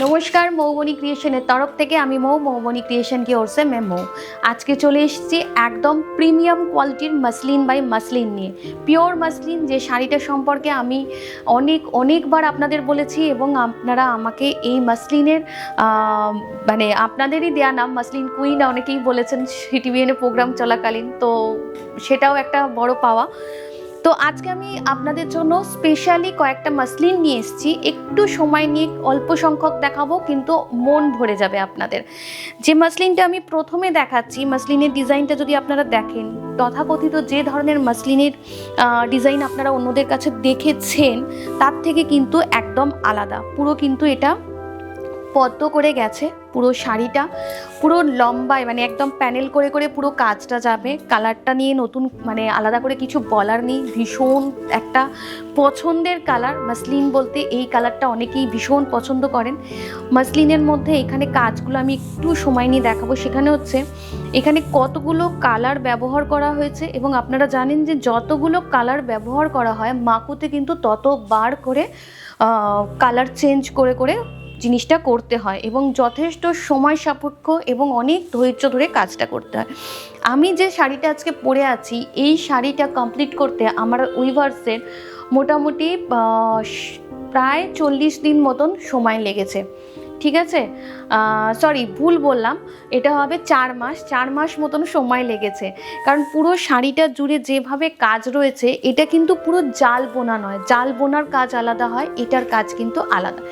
नमस्कार मौबनी क्रिएशनर तरफ থেকে আমি मौबनी क्रिएशन की ओर से मैं मौ आज के चले एसेছি एकदम प्रिमियम क्वालिटीर मसलिन बाई मसलिन নিয়ে পিওর मसलिन যে শাড়িটা সম্পর্কে আমি অনেকবার আপনাদের বলেছি এবং আপনারা আমাকে এই মসলিনের মানে আপনাদেরই দেয়া নাম মসলিন কুইন অনেকেই বলেছেন সিটিভিএন প্রোগ্রাম চলাকালীন, তো সেটাও একটা বড় পাওয়া। তো আজকে আমি আপনাদের জন্য স্পেশালি কয়েকটা মসলিন নিয়ে এসেছি, একটু সময় নিয়ে অল্প সংখ্যক দেখাবো কিন্তু মন ভরে যাবে আপনাদের। যে মসলিনটা আমি প্রথমে দেখাচ্ছি, মসলিনের ডিজাইনটা যদি আপনারা দেখেন, তথাকথিত যে ধরনের মসলিনের ডিজাইন আপনারা অন্যদের কাছে দেখেছেন তার থেকে কিন্তু একদম আলাদা। পুরো কিন্তু এটা পদ্ম করে গেছে, পুরো শাড়িটা পুরো লম্বায় মানে একদম প্যানেল করে করে পুরো কাজটা যাবে। কালারটা নিয়ে নতুন মানে আলাদা করে কিছু বলার নেই, ভীষণ একটা পছন্দের কালার। মসলিন বলতে এই কালারটা অনেকেই ভীষণ পছন্দ করেন। মসলিনের মধ্যে এখানে কাজগুলো আমি একটু সময় নিয়ে দেখাবো। সেখানে হচ্ছে এখানে কতগুলো কালার ব্যবহার করা হয়েছে এবং আপনারা জানেন যে যতগুলো কালার ব্যবহার করা হয় মাকুতে কিন্তু ততবার করে কালার চেঞ্জ করে করে জিনিসটা করতে হয় এবং যথেষ্ট সময় সাপেক্ষ এবং অনেক ধৈর্য ধরে কাজটা করতে হয়। আমি যে শাড়িটা আজকে পরে আছি এই শাড়িটা কমপ্লিট করতে আমার উইভার্সের মোটামুটি প্রায় 40 দিন মতন সময় লেগেছে। ঠিক আছে, সরি ভুল বললাম, এটা হবে 4 মাস মতন সময় লেগেছে। কারণ পুরো শাড়িটা জুড়ে যেভাবে কাজ রয়েছে এটা কিন্তু পুরো জাল বোনা নয়, জাল বোনার কাজ আলাদা হয়, এটার কাজ কিন্তু আলাদা।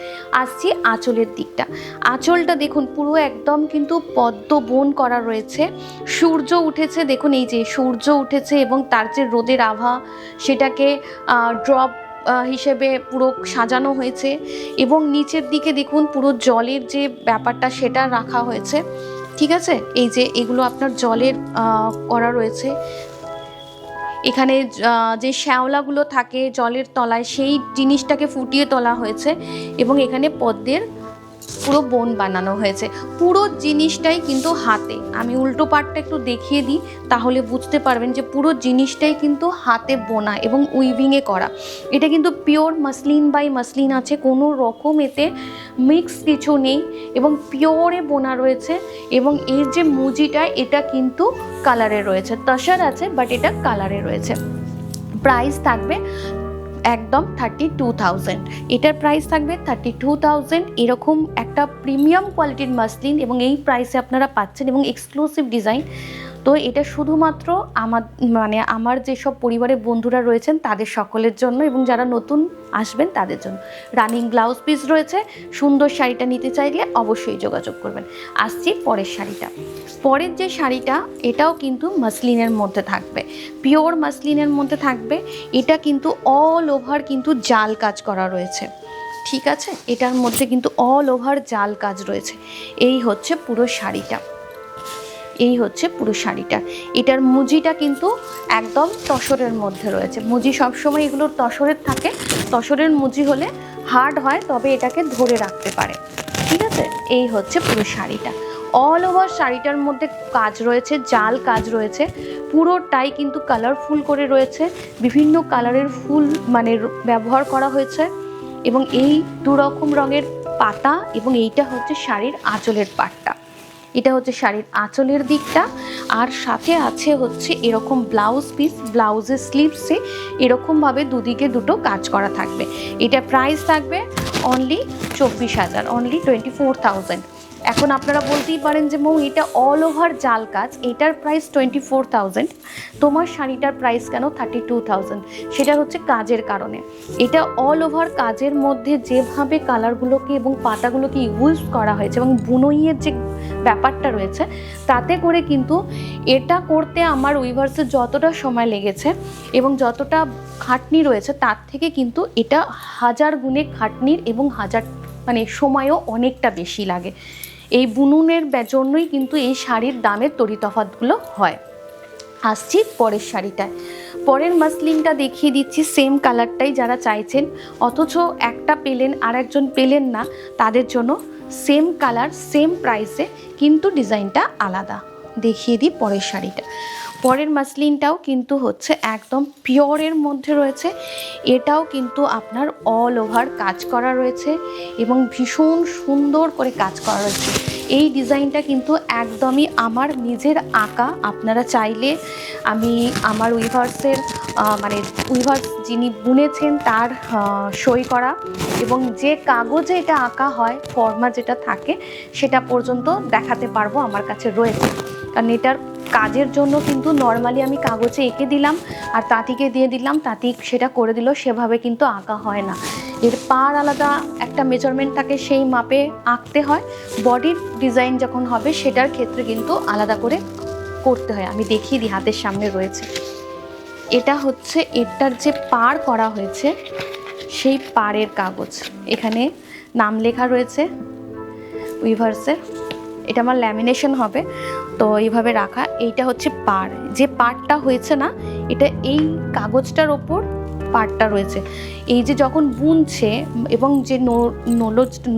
আসছি আঁচলের দিকটা। আঁচলটা দেখুন পুরো একদম কিন্তু পদ্ম বোন করা রয়েছে। সূর্য উঠেছে, দেখুন এই যে সূর্য উঠেছে এবং তার যে রোদের আভা সেটাকে ড্রপ হিসেবে পুরো সাজানো হয়েছে এবং নিচের দিকে দেখুন পুরো জলের যে ব্যাপারটা সেটা রাখা হয়েছে। ঠিক আছে, এই যে এগুলো আপনার জলের করা রয়েছে। এখানে যে শ্যাওলাগুলো থাকে জলের তলায় সেই জিনিসটাকে ফুটিয়ে তোলা হয়েছে এবং এখানে পদ্মের পুরো বোন বানানো হয়েছে। পুরো জিনিসটাই কিন্তু হাতে, আমি উল্টো পাটটা একটু দেখিয়ে দিই তাহলে বুঝতে পারবেন যে পুরো জিনিসটাই কিন্তু হাতে বোনা এবং উইভিংয়ে করা। এটা কিন্তু পিওর মসলিন বাই মসলিন আছে, কোনো রকম এতে মিক্স কিছু নেই এবং পিওরে বোনা রয়েছে। এবং এর যে মুজিটা এটা কিন্তু কালারে রয়েছে, তসর আছে বাট এটা কালারে রয়েছে। প্রাইস থাকবে একদম 32,000, এটার প্রাইস থাকবে 32,000। এরকম একটা প্রিমিয়াম কোয়ালিটির মাসলিন এবং এই প্রাইসে আপনারা পাচ্ছেন এবং এক্সক্লুসিভ ডিজাইন। তো এটা শুধুমাত্র আমার যেসব পরিবারের বন্ধুরা রয়েছেন তাদের সকলের জন্য এবং যারা নতুন আসবেন তাদের জন্য। রানিং ব্লাউজ পিস রয়েছে, সুন্দর শাড়িটা নিতে চাইলে অবশ্যই যোগাযোগ করবেন। আসছি পরের শাড়িটা। পরের যে শাড়িটা এটাও কিন্তু মাসলিনের মধ্যে থাকবে, পিওর মাসলিনের মধ্যে থাকবে। এটা কিন্তু অল ওভার কিন্তু জাল কাজ করা রয়েছে। ঠিক আছে, এটার মধ্যে কিন্তু অল ওভার জাল কাজ রয়েছে। এই হচ্ছে পুরো শাড়িটা, এই হচ্ছে পুরো শাড়িটা। এটার মুজিটা কিন্তু একদম তসরের মধ্যে রয়েছে। মুজি সবসময় এগুলোর তসরের থাকে, তসরের মুজি হলে হার্ড হয় তবে এটাকে ধরে রাখতে পারে। ঠিক আছে, এই হচ্ছে পুরো শাড়িটা। অল ওভার শাড়িটার মধ্যে কাজ রয়েছে, জাল কাজ রয়েছে, পুরোটাই কিন্তু কালারফুল করে রয়েছে। বিভিন্ন কালারের ফুল মানে ব্যবহার করা হয়েছে এবং এই দুরকম রঙের পাতা এবং এইটা হচ্ছে শাড়ির আঁচলের পাটটা। এটা হচ্ছে শাড়ির আঁচলের দিকটা। আর সাথে আছে হচ্ছে এরকম ব্লাউজ পিস, ব্লাউজের স্লিভসে এরকমভাবে দুদিকে দুটো কাজ করা থাকবে। এটা প্রাইস থাকবে অনলি 24,000, অনলি 24,000। এখন আপনারা বলতেই পারেন যে মৌ এটা অল ওভার জাল কাজ, এটার প্রাইস 24,000, তোমার শাড়িটার প্রাইস কেন 32,000? সেটা হচ্ছে কাজের কারণে। এটা অল ওভার কাজের মধ্যে যেভাবে কালারগুলোকে এবং পাতাগুলোকে ইউজ করা হয়েছে এবং বুনইয়ের যে ব্যাপারটা রয়েছে তাতে করে কিন্তু এটা করতে আমার উইভার্সে যতটা সময় লেগেছে এবং যতটা খাটনি রয়েছে তার থেকে কিন্তু এটা 1000 গুণে খাটনির এবং সময়ও অনেকটা বেশি লাগে। এই বুননের জন্যই কিন্তু এই শাড়ির দামের তফাৎগুলো হয়। আসছি পরের শাড়িটায়। পরের মাসলিনটা দেখিয়ে দিচ্ছি, সেম কালারটাই যারা চাইছেন অথচ একটা পেলেন আর একজন পেলেন না তাদের জন্য সেম কালার সেম প্রাইসে কিন্তু ডিজাইনটা আলাদা। দেখিয়ে দিই পরের শাড়িটা। পরের মাসলিনটাও কিন্তু হচ্ছে একদম পিওরের মধ্যে রয়েছে। এটাও কিন্তু আপনার অল ওভার কাজ করা রয়েছে এবং ভীষণ সুন্দর করে কাজ করা রয়েছে। এই ডিজাইনটা কিন্তু একদমই আমার নিজের আঁকা। আপনারা চাইলে আমি আমার উইভার্সের মানে উইভার্স যিনি বুনেছেন তার সই করা এবং যে কাগজে এটা আঁকা হয় ফর্মা যেটা থাকে সেটা পর্যন্ত দেখাতে পারবো, আমার কাছে রয়েছে। কারণ এটার কাজের জন্য কিন্তু নর্মালি আমি কাগজে এঁকে দিলাম আর তাঁতিকে দিয়ে দিলাম, তাঁতি সেটা করে দিল, সেভাবে কিন্তু আঁকা হয় না। এর পার আলাদা একটা মেজারমেন্ট থাকে, সেই মাপে আঁকতে হয়। বডির ডিজাইন যখন হবে সেটার ক্ষেত্রে কিন্তু আলাদা করে করতে হয়। আমি দেখিয়ে দিই, হাতের সামনে রয়েছে। এটা হচ্ছে এটার যে পার করা হয়েছে সেই পাড়ের কাগজ, এখানে নাম লেখা রয়েছে উইভার্সের। এটা আমার ল্যামিনেশন হবে, তো এইভাবে রাখা। এইটা হচ্ছে পাড়, যে পাড়টা হয়েছে না এটা এই কাগজটার ওপর পাড়টা রয়েছে। এই যে যখন বুনছে এবং যে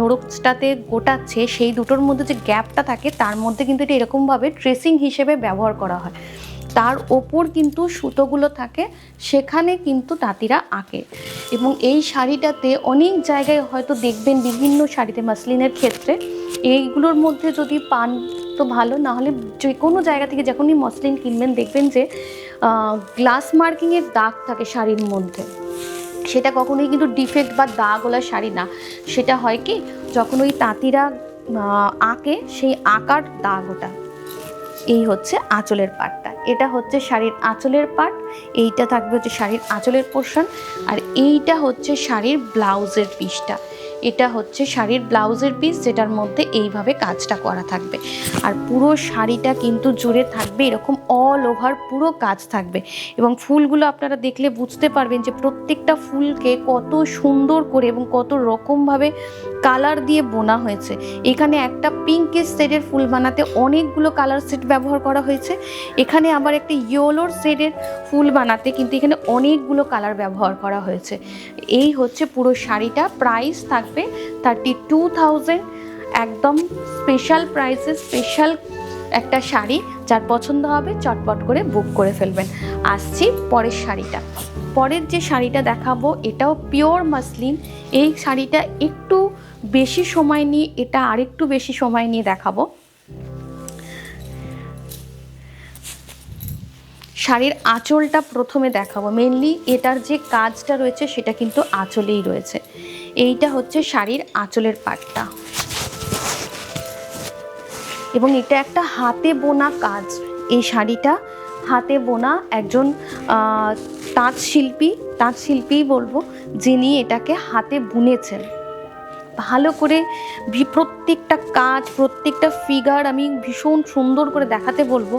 নোড়কটাতে গোটাচ্ছে সেই দুটোর মধ্যে যে গ্যাপটা থাকে তার মধ্যে কিন্তু এটা এরকমভাবে ট্রেসিং হিসেবে ব্যবহার করা হয়। তার ওপর কিন্তু সুতোগুলো থাকে, সেখানে কিন্তু তাঁতিরা আঁকে। এবং এই শাড়িটাতে অনেক জায়গায় হয়তো দেখবেন বিভিন্ন শাড়িতে মাসলিনের ক্ষেত্রে এইগুলোর মধ্যে যদি পান তো ভালো, না হলে যে কোনো জায়গা থেকে যখনই মসলিন কিনবেন দেখবেন যে গ্লাস মার্কিংয়ের দাগ থাকে শাড়ির মধ্যে। সেটা কখনোই কিন্তু ডিফেক্ট বা দাগওয়ালা শাড়ি না, সেটা হয় কি যখন ওই তাঁতিরা আঁকে সেই আঁকার দাগ ওটা। এই হচ্ছে আঁচলের পাটটা, এটা হচ্ছে শাড়ির আঁচলের পাট, এইটা থাকবে হচ্ছে শাড়ির আঁচলের পোর্শন, আর এইটা হচ্ছে শাড়ির ব্লাউজের পিসটা। এটা হচ্ছে শাড়ির ব্লাউজের পিস, যেটার মধ্যে এইভাবে কাজটা করা থাকবে। আর পুরো শাড়িটা কিন্তু জুড়ে থাকবে এরকম অল ওভার পুরো কাজ থাকবে। এবং ফুলগুলো আপনারা দেখলে বুঝতে পারবেন যে প্রত্যেকটা ফুলকে কত সুন্দর করে এবং কত রকমভাবে কালার দিয়ে বোনা হয়েছে। এখানে একটা পিঙ্কের শেডের ফুল বানাতে অনেকগুলো কালার সেট ব্যবহার করা হয়েছে। এখানে আবার একটা ইয়েলোর শেডের ফুল বানাতে কিন্তু এখানে অনেকগুলো কালার ব্যবহার করা হয়েছে। এই হচ্ছে পুরো শাড়িটা। প্রাইস থাকবে 32,000, একদম স্পেশাল প্রাইসে স্পেশাল একটা শাড়ি। যার পছন্দ হবে চটপট করে বুক করে ফেলবেন। আসছি পরের শাড়িটা। পরের যে শাড়িটা দেখাবো এটাও পিওর মাসলিন। এই শাড়িটা একটু বেশি সময় নিয়ে, এটা আরেকটু বেশি সময় নিয়ে দেখাবো। শাড়ির আঁচলটা প্রথমে দেখাবো। মেনলি এটার যে কাজটা রয়েছে সেটা কিন্তু আঁচলেই রয়েছে। এইটা হচ্ছে শাড়ির আঁচলের পাটটা এবং এটা একটা হাতে বোনা কাজ। এই শাড়িটা হাতে বোনা, একজন তাঁতশিল্পী বলবো, যিনি এটাকে হাতে বুনেছেন ভালো করে। প্রত্যেকটা কাজ, প্রত্যেকটা ফিগার আমি ভীষণ সুন্দর করে দেখাতে বলবো।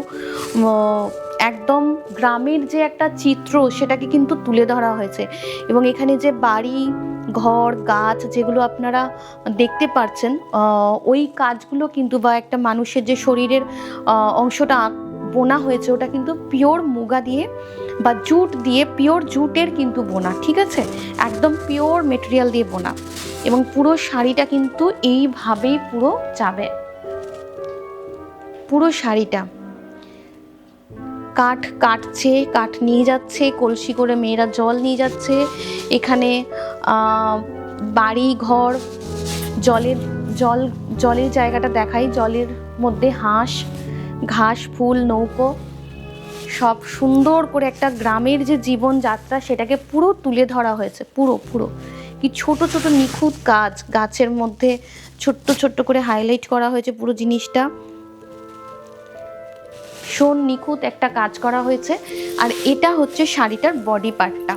একদম গ্রামের যে একটা চিত্র সেটাকে কিন্তু তুলে ধরা হয়েছে। এবং এখানে যে বাড়ি ঘর গাছ যেগুলো আপনারা দেখতে পাচ্ছেন, ওই কাজগুলো কিন্তু বা একটা মানুষের যে শরীরের অংশটা বোনা হয়েছে ওটা কিন্তু পিওর মুগা দিয়ে বা জুট দিয়ে, পিওর জুটের কিন্তু বোনা, ঠিক আছে, একদম পিওর মেটেরিয়াল দিয়ে বোনা। এবং পুরো শাড়িটা কিন্তু এইভাবেই পুরো যাবে। পুরো শাড়িটা কাটছে, কাঠ নিয়ে যাচ্ছে, কলসি করে মেয়েরা জল নিয়ে যাচ্ছে। এখানে বাড়ি ঘর, জলের জায়গাটা দেখাই, জলের মধ্যে হাঁস, ঘাস, ফুল, নৌকো, সব সুন্দর করে একটা গ্রামের যে জীবনযাত্রা সেটাকে পুরো তুলে ধরা হয়েছে। পুরো কি ছোট ছোট নিখুঁত কাজ, গাছের মধ্যে ছোট্ট ছোট্ট করে হাইলাইট করা হয়েছে পুরো জিনিসটা। ভীষণ নিখুঁত একটা কাজ করা হয়েছে। আর এটা হচ্ছে শাড়িটার বডি পার্টটা।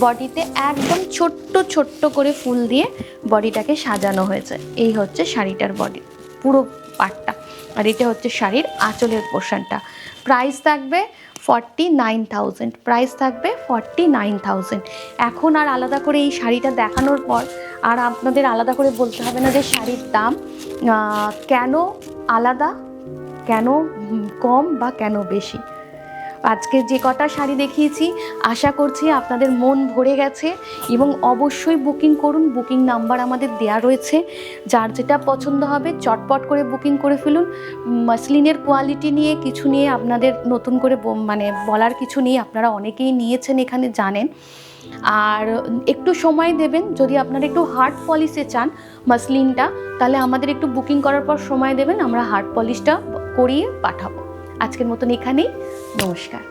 বডিতে একদম ছোট্ট করে ফুল দিয়ে বডিটাকে সাজানো হয়েছে। এই হচ্ছে শাড়িটার বডি পুরো পার্টটা। আর এটা হচ্ছে শাড়ির আঁচলের পোর্শনটা। প্রাইস থাকবে 49,000। প্রাইস থাকবে 49,000। এখন আর আলাদা করে এই শাড়িটা দেখানোর পর আর আপনাদের আলাদা করে বলতে হবে না যে শাড়ির দাম কেন আলাদা, কেন কম বা কেন বেশি। আজকে যে কটা শাড়ি দেখিয়েছি আশা করছি আপনাদের মন ভরে গেছে, এবং অবশ্যই বুকিং করুন। বুকিং নাম্বার আমাদের দেয়া রয়েছে, যার যেটা পছন্দ হবে চটপট করে বুকিং করে ফেলুন। মাসলিনের কোয়ালিটি নিয়ে কিছু নিয়ে আপনাদের নতুন করে মানে বলার কিছু নেই, আপনারা অনেকেই নিয়েছেন এখানে জানেন। আর একটু সময় দেবেন, যদি আপনারা একটু হার্ড পলিশে চান মাসলিনটা, তাহলে আমাদের একটু বুকিং করার পর সময় দেবেন, আমরা হার্ড পলিশটা করিয়ে পাঠাবো। আজকের মতন এখানেই, নমস্কার।